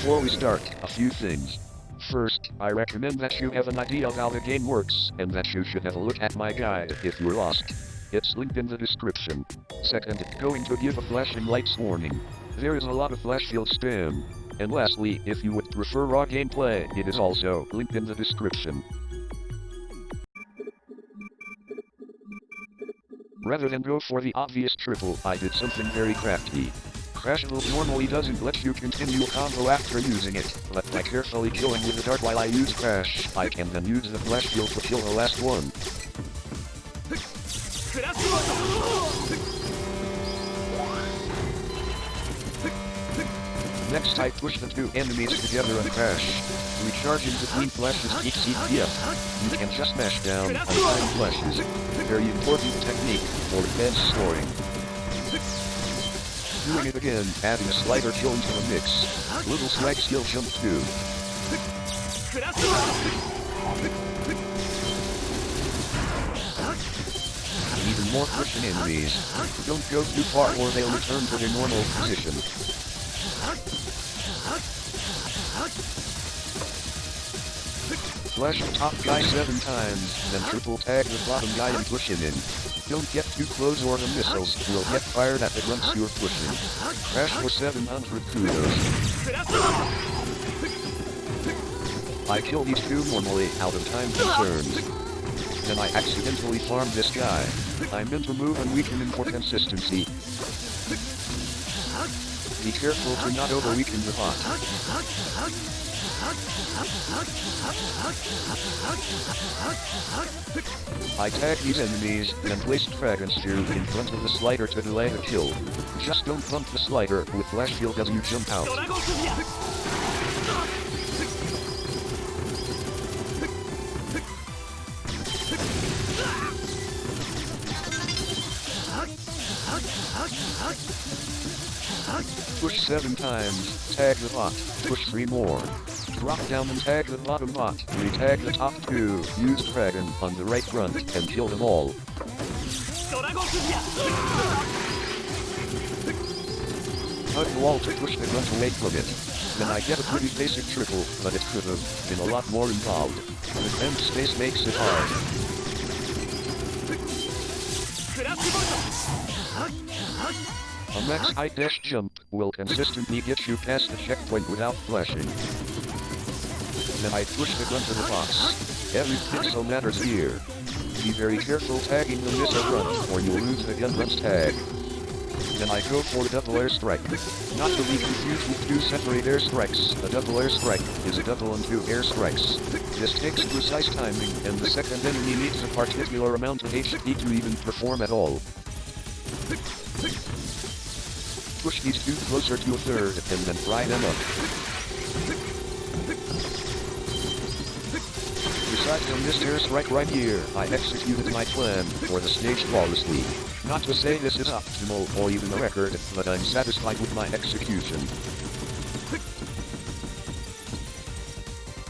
Before we start, a few things. First, I recommend that you have an idea of how the game works, and that you should have a look at my guide if you're lost. It's linked in the description. Second, going to give a flashing lights warning. There is a lot of flash field spam. And lastly, if you would prefer raw gameplay, it is also linked in the description. Rather than go for the obvious triple, I did something very crafty. Crashable normally doesn't let you continue a combo after using it, but by carefully killing with the dart while I use Crash, I can then use the flash field to kill the last one. Next I push the two enemies together and crash. Recharging between flashes keeps CPF. You can just mash down on time flashes. Very important technique for advanced scoring. Doing it again, adding a slider kill into the mix. Little strike skill jump too. Even more pushing enemies. Don't go too far or they'll return to their normal position. Flash the top guy 7 times, then triple tag the bottom guy and push him in. Don't get too close or the missiles will get fired at the grunts you're pushing. Crash for 700 kudos. I kill these two normally out of time concerns. Then I accidentally farm this guy. I meant to move and weaken him for consistency. Be careful to not over-weaken the bot. I tag these enemies, then place Dragon Spear in front of the slider to delay the kill. Just don't bump the slider with flash field as you jump out. Push 7 times, tag the bot, push 3 more. Drop down and tag the bottom bot, re-tag the top 2, use Dragon on the right grunt, and kill them all. Hug the wall to push the grunt away from it. Then I get a pretty basic triple, but it could have been a lot more involved. The vent space makes it hard. A max height dash jump will consistently get you past the checkpoint without flashing. Then I push the grunt to the box. Every pixel matters here. Be very careful tagging the missile grunt, or you'll lose the gun grunt's tag. Then I go for a double airstrike. Not to be confused with 2 separate airstrikes, a double airstrike is a double and 2 airstrikes. This takes precise timing, and the second enemy needs a particular amount of HP to even perform at all. Push these 2 closer to a third, and then fry them up. Besides on this airstrike right here, I executed my plan for the stage flawlessly. Not to say this is optimal or even a record, but I'm satisfied with my execution.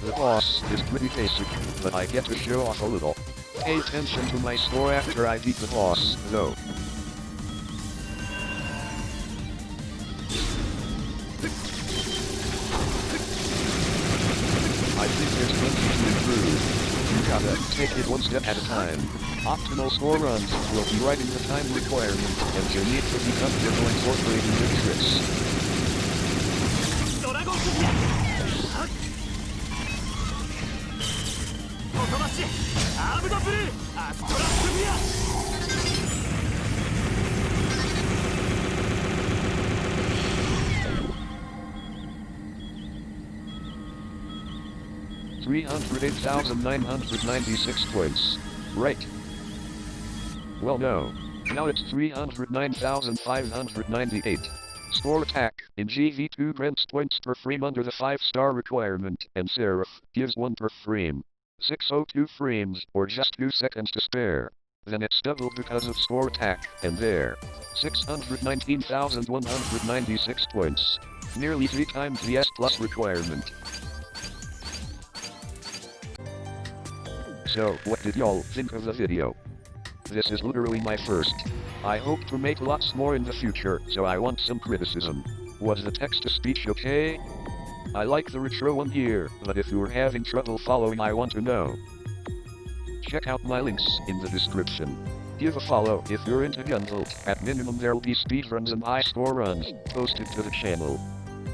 The boss is pretty basic, but I get to show off a little. Pay attention to my score after I beat the boss, though. I think there's plenty to improve. You gotta take it one step at a time. Optimal score runs will be right in the time requirement, and you need to be comfortable incorporating new tricks. $308,996 points. Right. Well no. Now it's 309,598. Score attack in GV2 grants points per frame under the 5-star requirement, and Seraph gives 1 per frame. 602 frames, or just 2 seconds to spare. Then it's doubled because of score attack, and there. 619,196 points. Nearly 3 times the S+ requirement. So, what did y'all think of the video? This is literally my first. I hope to make lots more in the future, so I want some criticism. Was the text-to-speech okay? I like the retro one here, but if you're having trouble following I want to know. Check out my links in the description. Give a follow if you're into Gunvolt. At minimum there'll be speedruns and high score runs posted to the channel.